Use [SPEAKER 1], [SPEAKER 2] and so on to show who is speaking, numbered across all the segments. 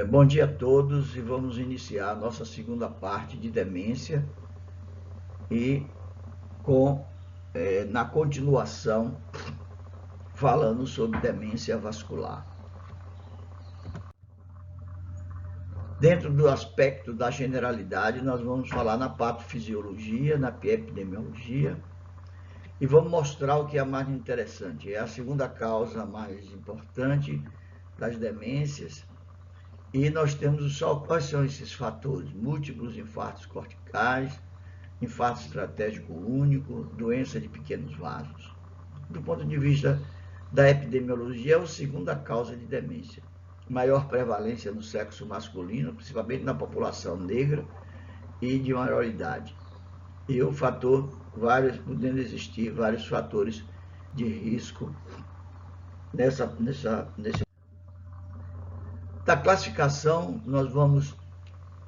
[SPEAKER 1] Bom dia a todos e vamos iniciar a nossa segunda parte de demência e na continuação falando sobre demência vascular. Dentro do aspecto da generalidade, nós vamos falar na patofisiologia, na epidemiologia e vamos mostrar o que é mais interessante. É a segunda causa mais importante das demências. E nós temos só quais são esses fatores: múltiplos infartos corticais, infarto estratégico único, doença de pequenos vasos. Do ponto de vista da epidemiologia, é a segunda causa de demência. Maior prevalência no sexo masculino, principalmente na população negra e de maior idade. E o fator, podendo existir vários fatores de risco nesse. Da classificação, nós vamos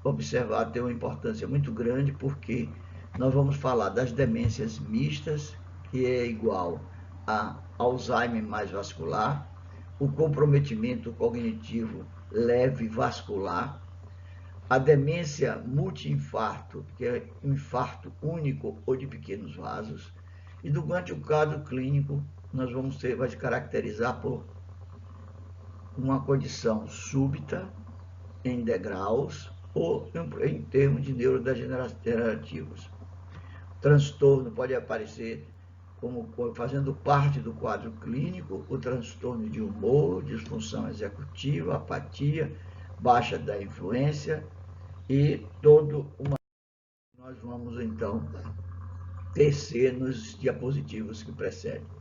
[SPEAKER 1] observar ter uma importância muito grande, porque nós vamos falar das demências mistas, que é igual a Alzheimer mais vascular, o comprometimento cognitivo leve vascular, a demência multiinfarto, que é um infarto único ou de pequenos vasos, e durante o quadro clínico nós vai se caracterizar por uma condição súbita, em degraus, ou em termos de neurodegenerativos. O transtorno pode aparecer como fazendo parte do quadro clínico, o transtorno de humor, disfunção executiva, apatia, baixa da influência e todo uma. Nós vamos então tecer nos diapositivos que precedem.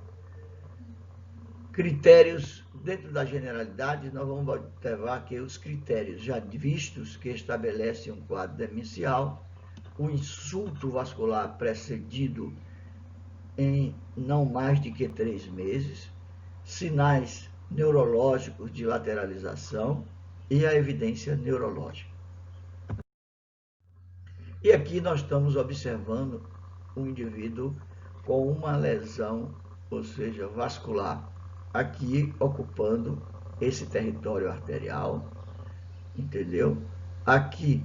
[SPEAKER 1] Critérios, dentro da generalidade, nós vamos observar que os critérios já vistos que estabelecem um quadro demencial, o insulto vascular precedido em não mais de que 3 meses, sinais neurológicos de lateralização e a evidência neurológica. E aqui nós estamos observando um indivíduo com uma lesão, ou seja, vascular, aqui ocupando esse território arterial, entendeu? Aqui,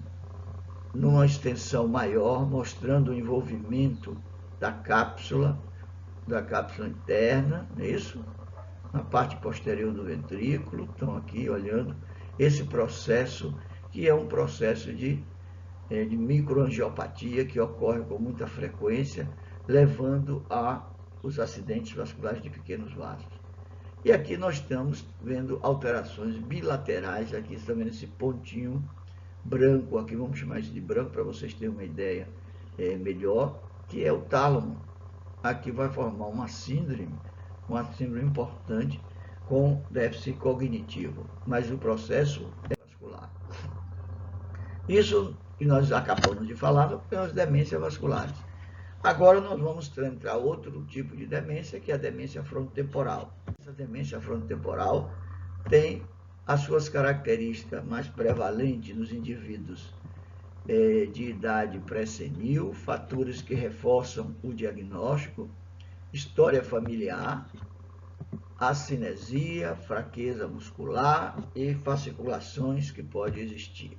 [SPEAKER 1] numa extensão maior, mostrando o envolvimento da cápsula interna, não é isso? Na parte posterior do ventrículo, estão aqui olhando esse processo, que é um processo de microangiopatia que ocorre com muita frequência, levando a os acidentes vasculares de pequenos vasos. E aqui nós estamos vendo alterações bilaterais, aqui estão vendo esse pontinho branco, aqui vamos chamar isso de branco para vocês terem uma ideia melhor, que é o tálamo. Aqui vai formar uma síndrome importante com déficit cognitivo, mas o processo é vascular. Isso que nós acabamos de falar são as demências vasculares. Agora nós vamos entrar outro tipo de demência, que é a demência frontotemporal. Essa demência frontotemporal tem as suas características mais prevalentes nos indivíduos de idade pré-senil, fatores que reforçam o diagnóstico, história familiar, acinesia, fraqueza muscular e fasciculações que podem existir.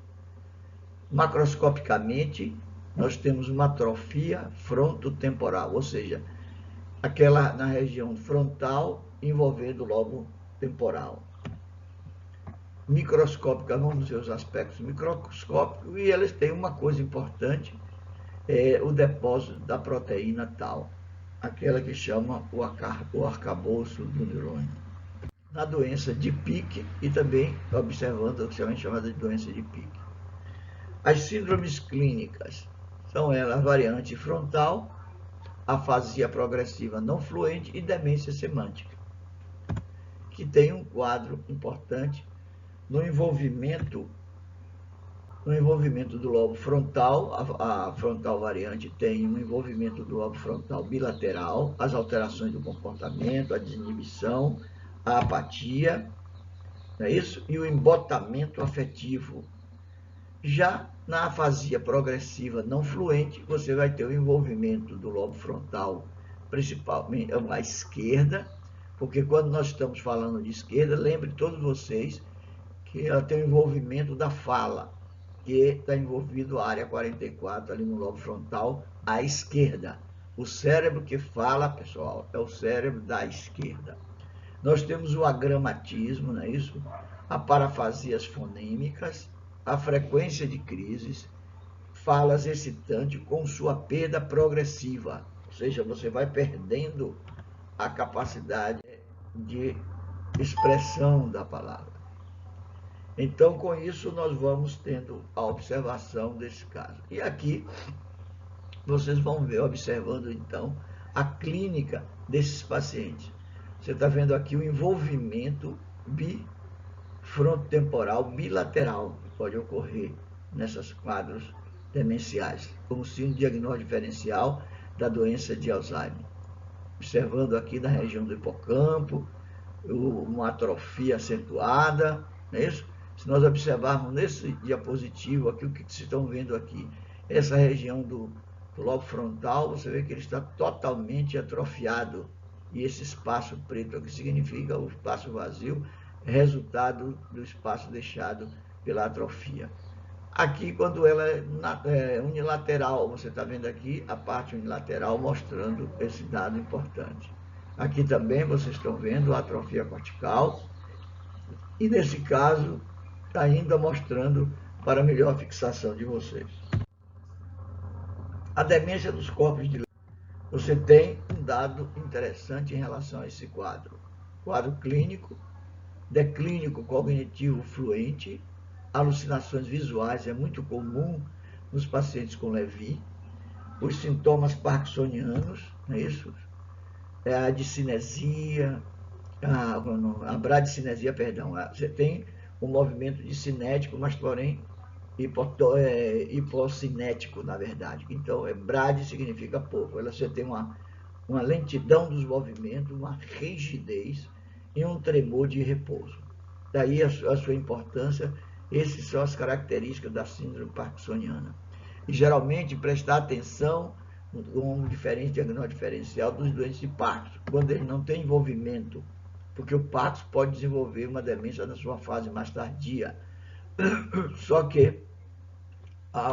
[SPEAKER 1] Macroscopicamente, nós temos uma atrofia frontotemporal, ou seja, aquela na região frontal envolvendo o lobo temporal. Microscópica, vamos ver os aspectos microscópicos, e eles têm uma coisa importante, o depósito da proteína tal, aquela que chama o arcabouço do neurônio. Na doença de Pick, e também observando o que é chamada de doença de Pick. As síndromes clínicas são elas a variante frontal, afasia progressiva não fluente e demência semântica, que tem um quadro importante no envolvimento do lobo frontal. A frontal variante tem um envolvimento do lobo frontal bilateral, as alterações do comportamento, a desinibição, a apatia, não é isso? E o embotamento afetivo. Já na afasia progressiva não fluente, você vai ter o envolvimento do lobo frontal, principalmente à esquerda, porque quando nós estamos falando de esquerda, lembre todos vocês que ela tem o envolvimento da fala, que está envolvido a área 44 ali no lobo frontal à esquerda. O cérebro que fala, pessoal, é o cérebro da esquerda. Nós temos o agramatismo, não é isso? A parafasias fonêmicas, a frequência de crises, falas excitantes com sua perda progressiva, ou seja, você vai perdendo a capacidade de expressão da palavra. Então, com isso, nós vamos tendo a observação desse caso. E aqui, vocês vão ver, observando, então, a clínica desses pacientes. Você está vendo aqui o envolvimento bifrontotemporal bilateral que pode ocorrer nesses quadros demenciais, como se um diagnóstico diferencial da doença de Alzheimer. Observando aqui na região do hipocampo, uma atrofia acentuada, não é isso? Se nós observarmos nesse diapositivo aqui, o que vocês estão vendo aqui, essa região do lobo frontal, você vê que ele está totalmente atrofiado. E esse espaço preto aqui significa o espaço vazio, resultado do espaço deixado pela atrofia. Aqui, quando ela é unilateral, você está vendo aqui a parte unilateral mostrando esse dado importante. Aqui também vocês estão vendo a atrofia cortical e, nesse caso, ainda mostrando para melhor fixação de vocês. A demência dos corpos de leite. Você tem um dado interessante em relação a esse quadro. Quadro clínico, declínio cognitivo fluente, alucinações visuais é muito comum nos pacientes com Lewy, os sintomas parkinsonianos, não é isso? A dicinesia, a bradicinesia, perdão, você tem um movimento dicinético, mas porém hipocinético, na verdade. Então, brade significa pouco. Você tem uma lentidão dos movimentos, uma rigidez e um tremor de repouso. Daí a sua importância, essas são as características da síndrome parkinsoniana. E geralmente prestar atenção no diagnóstico diferencial dos doentes de Parkinson, quando ele não tem envolvimento, porque o Parkinson pode desenvolver uma demência na sua fase mais tardia. Só que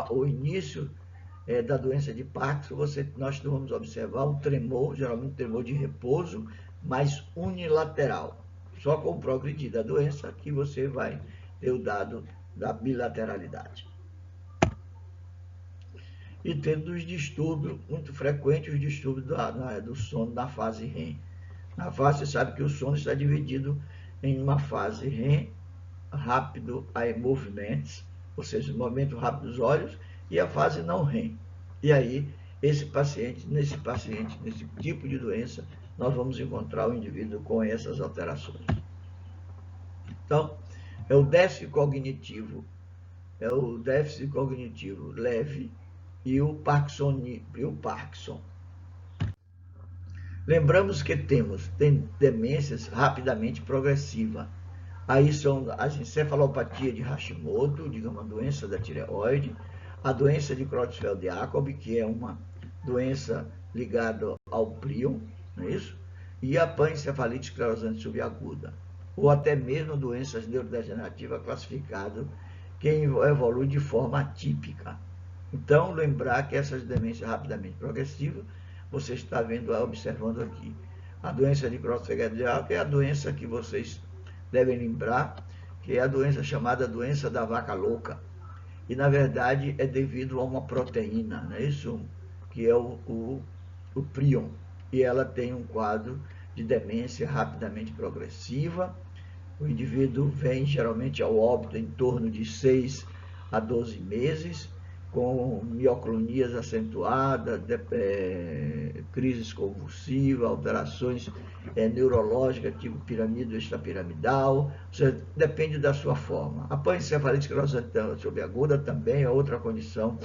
[SPEAKER 1] o início da doença de Parkinson, nós vamos observar um tremor, geralmente um tremor de repouso, mas unilateral. Só com o progredir da doença que você vai ter o dado da bilateralidade. E tendo os distúrbios, muito frequentes, os distúrbios do sono na fase REM. Na fase, você sabe que o sono está dividido em uma fase REM, rápido eye movements, ou seja, o movimento rápido dos olhos, e a fase não REM. E aí, nesse tipo de doença, nós vamos encontrar o indivíduo com essas alterações. Então, é o déficit cognitivo leve e o Parkinson. Lembramos que tem demências rapidamente progressivas. Aí são as encefalopatias de Hashimoto, digamos, a doença da tireoide, a doença de Creutzfeldt-Jakob, que é uma doença ligada ao prion, não é isso? E a pancefalite esclerosante subaguda, ou até mesmo doenças neurodegenerativas classificadas que evoluem de forma atípica. Então, lembrar que essas demências rapidamente progressivas, você está observando aqui. A doença de Creutzfeldt-Jakob é a doença que vocês devem lembrar, que é a doença chamada doença da vaca louca. E, na verdade, é devido a uma proteína, não é isso? Que é o prion. E ela tem um quadro de demência rapidamente progressiva. O indivíduo vem geralmente ao óbito em torno de 6 a 12 meses, com mioclonias acentuadas, crises convulsivas, alterações neurológicas, tipo pirâmide ou extrapiramidal, ou seja, depende da sua forma. A pancefalite esclerosante subaguda também é outra condição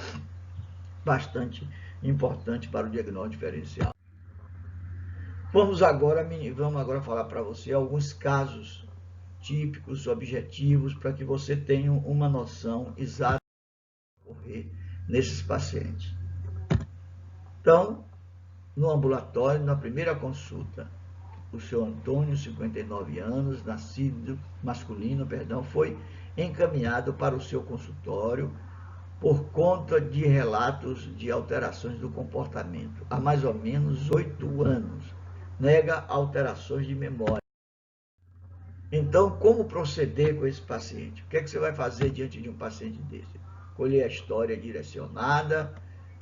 [SPEAKER 1] bastante importante para o diagnóstico diferencial. Vamos agora falar para você alguns casos típicos, objetivos, para que você tenha uma noção exata do que ocorrer nesses pacientes. Então, no ambulatório, na primeira consulta, o seu Antônio, 59 anos, masculino, foi encaminhado para o seu consultório por conta de relatos de alterações do comportamento. Há mais ou menos 8 anos. Nega alterações de memória. Então, como proceder com esse paciente? O que é que você vai fazer diante de um paciente desse? Colher a história direcionada,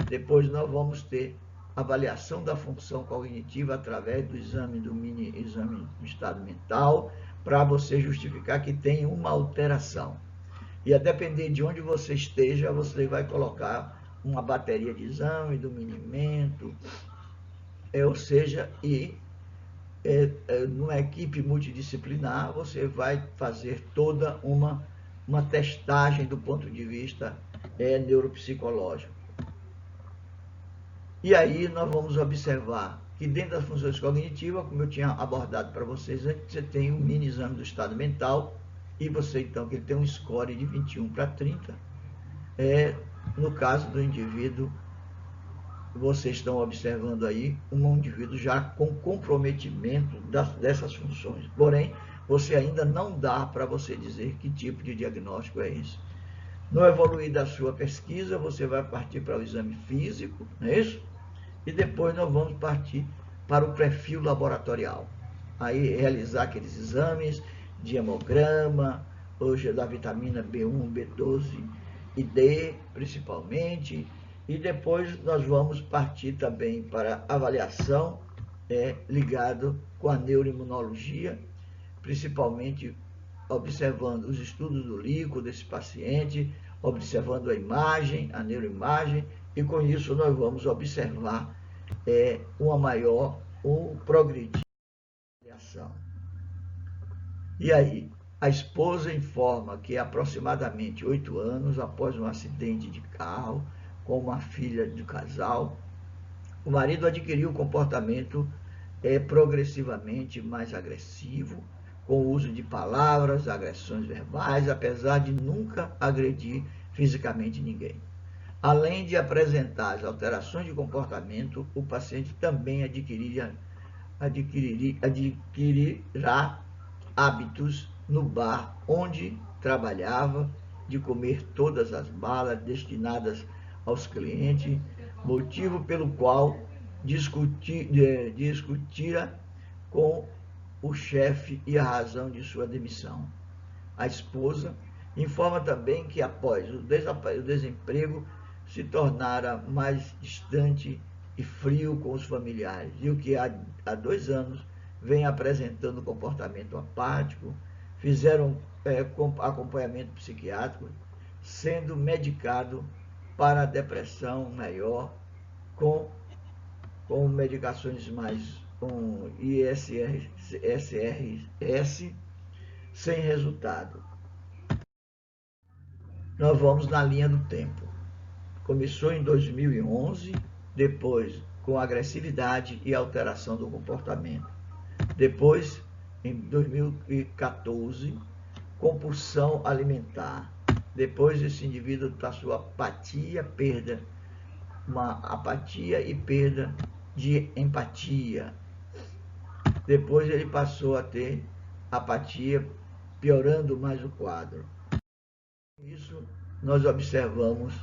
[SPEAKER 1] depois nós vamos ter avaliação da função cognitiva através do exame do mini exame do estado mental, para você justificar que tem uma alteração. E a depender de onde você esteja, você vai colocar uma bateria de exame, do minimento, ou seja, numa equipe multidisciplinar, você vai fazer toda uma testagem do ponto de vista neuropsicológico. E aí nós vamos observar que dentro das funções cognitivas, como eu tinha abordado para vocês antes, você tem um mini exame do estado mental, e você então que ele tem um score de 21 para 30, no caso do indivíduo, vocês estão observando aí um indivíduo já com comprometimento dessas funções. Porém, você ainda não dá para você dizer que tipo de diagnóstico é esse. No evoluir da sua pesquisa, você vai partir para o exame físico, não é isso? E depois nós vamos partir para o perfil laboratorial. Aí realizar aqueles exames de hemograma, hoje da vitamina B1, B12 e D, principalmente. E depois nós vamos partir também para avaliação ligado com a neuroimunologia, principalmente observando os estudos do líquido desse paciente, observando a imagem, a neuroimagem, e com isso nós vamos observar um progredir da avaliação. E aí, a esposa informa que aproximadamente 8 anos após um acidente de carro com uma filha do casal, o marido adquiriu um comportamento progressivamente mais agressivo, com o uso de palavras, agressões verbais, apesar de nunca agredir fisicamente ninguém. Além de apresentar as alterações de comportamento, o paciente também adquirirá hábitos no bar onde trabalhava, de comer todas as balas destinadas aos clientes, motivo pelo qual discutira com o chefe e a razão de sua demissão. A esposa informa também que após o desemprego se tornara mais distante e frio com os familiares, e o que há 2 anos vem apresentando comportamento apático, fizeram acompanhamento psiquiátrico, sendo medicado para a depressão maior com medicações mais com ISRS, sem resultado. Nós vamos na linha do tempo. Começou em 2011, depois com agressividade e alteração do comportamento. Depois, em 2014, compulsão alimentar. Depois esse indivíduo passou apatia e perda de empatia. Depois ele passou a ter apatia, piorando mais o quadro. Isso nós observamos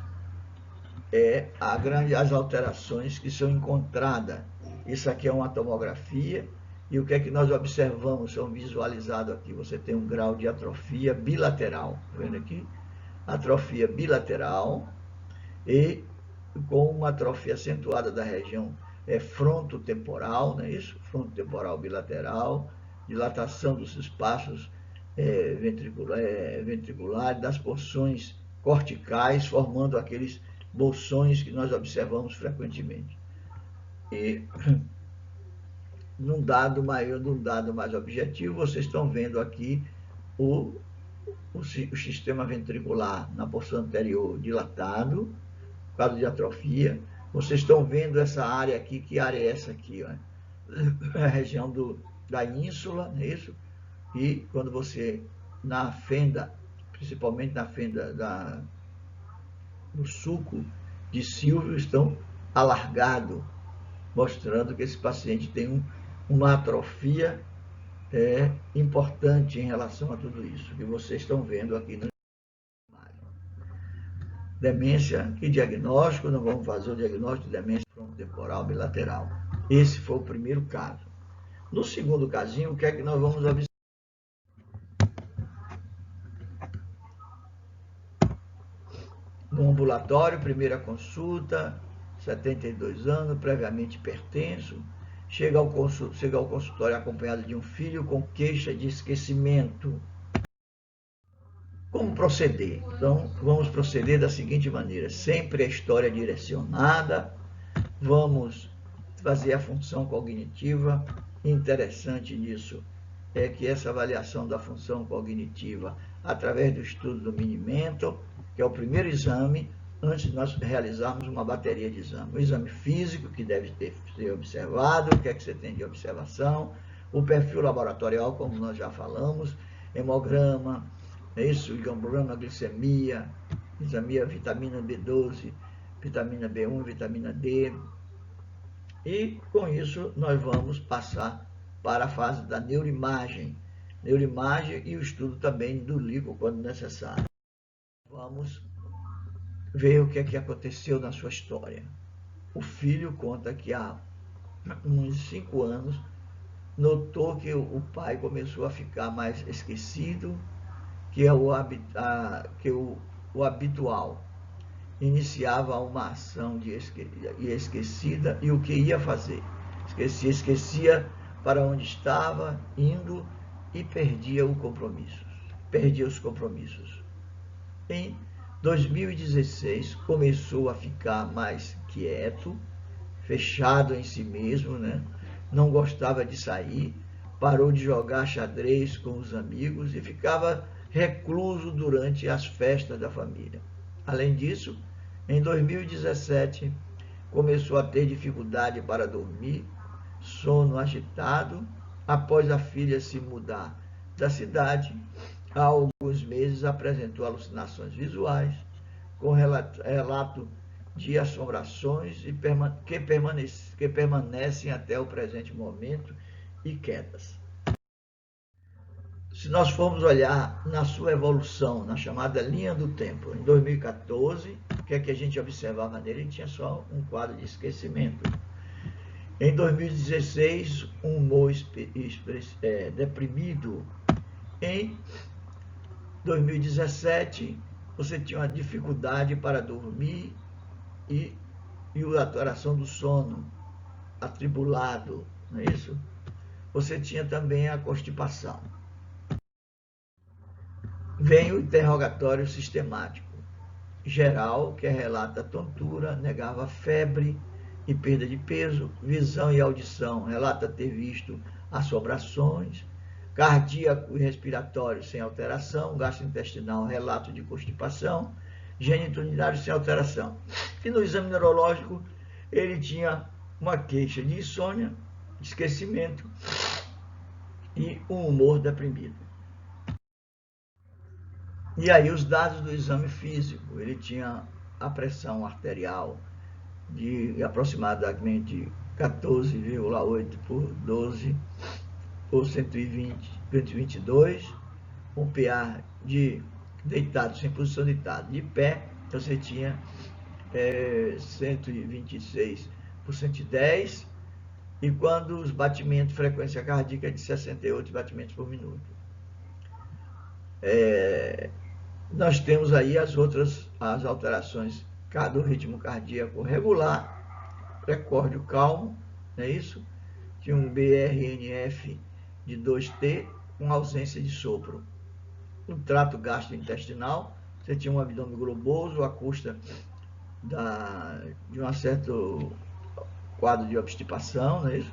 [SPEAKER 1] as alterações que são encontradas. Isso aqui é uma tomografia, e o que é que nós observamos, são visualizados aqui. Você tem um grau de atrofia bilateral, tá vendo aqui? Atrofia bilateral, e com uma atrofia acentuada da região frontotemporal, não é isso? Frontotemporal bilateral, dilatação dos espaços ventriculares, das porções corticais, formando aqueles bolsões que nós observamos frequentemente. E num dado mais objetivo, vocês estão vendo aqui o sistema ventricular na porção anterior dilatado, por causa de atrofia. Vocês estão vendo essa área aqui, que área é essa aqui? Ó? A região da ínsula, não é isso? E quando você, na fenda, principalmente na fenda do sulco de Silvio, estão alargado, mostrando que esse paciente tem uma atrofia importante em relação a tudo isso que vocês estão vendo aqui no demência e diagnóstico. Nós vamos fazer o diagnóstico de demência frontotemporal bilateral. Esse foi o primeiro caso. No segundo casinho, o que é que nós vamos observar? No ambulatório, primeira consulta, 72 anos, previamente hipertenso, chega ao consultório acompanhado de um filho com queixa de esquecimento. Como proceder? Então, vamos proceder da seguinte maneira: sempre a história direcionada, vamos fazer a função cognitiva. Interessante nisso é que essa avaliação da função cognitiva, através do estudo do Mini-Mental, que é o primeiro exame, antes de nós realizarmos uma bateria de exame. O exame físico, que deve ser observado, o que é que você tem de observação, o perfil laboratorial, como nós já falamos, hemograma, isso, hemograma, glicemia, exame vitamina B12, vitamina B1, vitamina D. E com isso nós vamos passar para a fase da neuroimagem e o estudo também do líquido quando necessário. Vamos ver o que é que aconteceu na sua história. O filho conta que há uns 5 anos notou que o pai começou a ficar mais esquecido, que é o habitual. Iniciava uma ação esquecida e o que ia fazer. Esquecia para onde estava indo e perdia os compromissos. Em 2016 começou a ficar mais quieto, fechado em si mesmo, né? Não gostava de sair, parou de jogar xadrez com os amigos e ficava recluso durante as festas da família. Além disso, em 2017 começou a ter dificuldade para dormir, sono agitado, após a filha se mudar da cidade. Há alguns meses apresentou alucinações visuais, com relato de assombrações que permanecem até o presente momento e quedas. Se nós formos olhar na sua evolução, na chamada linha do tempo, em 2014, o que é que a gente observava nele? Ele tinha só um quadro de esquecimento. Em 2016, um humor deprimido. Em 2017, você tinha uma dificuldade para dormir e a alteração do sono, atribulado, não é isso? Você tinha também a constipação. Vem o interrogatório sistemático. Geral, que relata tontura, negava febre e perda de peso. Visão e audição, relata ter visto assombrações. Cardíaco e respiratório sem alteração. Gastrointestinal, relato de constipação. Geniturinário sem alteração. E no exame neurológico, ele tinha uma queixa de insônia, esquecimento e um humor deprimido. E aí os dados do exame físico, ele tinha a pressão arterial de aproximadamente 14,8 por 12 por 122, um PA de deitado, sem posição deitado, de pé, você tinha 126 por 110, e quando os batimentos, frequência cardíaca de 68 batimentos por minuto. Nós temos aí as alterações do ritmo cardíaco regular, precórdio calmo, não é isso? Tinha um BRNF de 2T com ausência de sopro. No trato gastrointestinal, você tinha um abdômen globoso à custa de um certo quadro de obstipação, não é isso?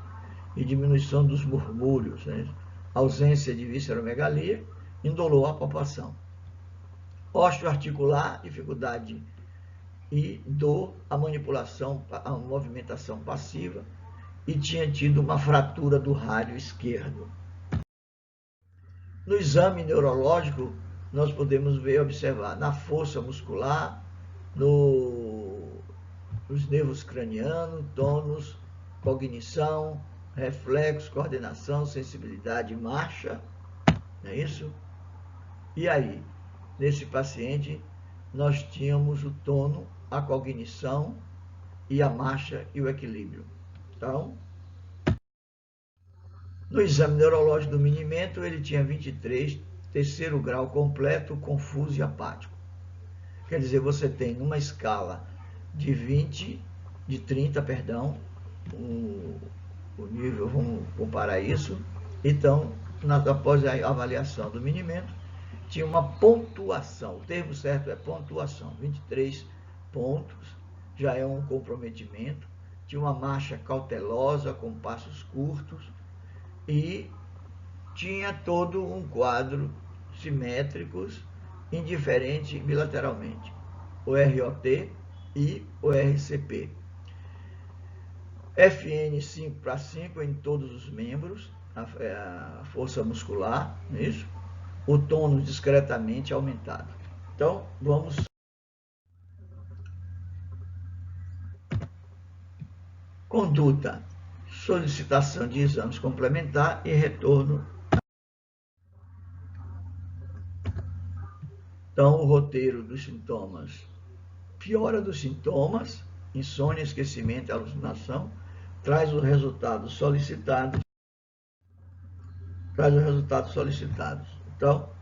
[SPEAKER 1] E diminuição dos murmúrios, não é isso? Ausência de visceromegalia, indolor à palpação. Osteoarticular, dificuldade e dor, a manipulação, a movimentação passiva, e tinha tido uma fratura do rádio esquerdo. No exame neurológico, nós podemos observar na força muscular, nos nervos cranianos, tônus, cognição, reflexo, coordenação, sensibilidade, marcha, não é isso? E aí? Nesse paciente, nós tínhamos o tono, a cognição e a marcha e o equilíbrio. Então, no exame neurológico do Minimento, ele tinha 23, terceiro grau completo, confuso e apático. Quer dizer, você tem numa escala de 30, o nível, vamos comparar isso. Então, após a avaliação do Minimento, tinha uma pontuação, o termo certo é pontuação, 23 pontos, já é um comprometimento. Tinha uma marcha cautelosa, com passos curtos, e tinha todo um quadro simétricos, indiferente bilateralmente, o ROT e o RCP. FN 5/5 em todos os membros, a força muscular, isso? O tônus discretamente aumentado. Então, vamos. Conduta: solicitação de exames complementar e retorno. Então, o roteiro dos sintomas: piora dos sintomas, insônia, esquecimento e alucinação, traz os resultados solicitados. Então,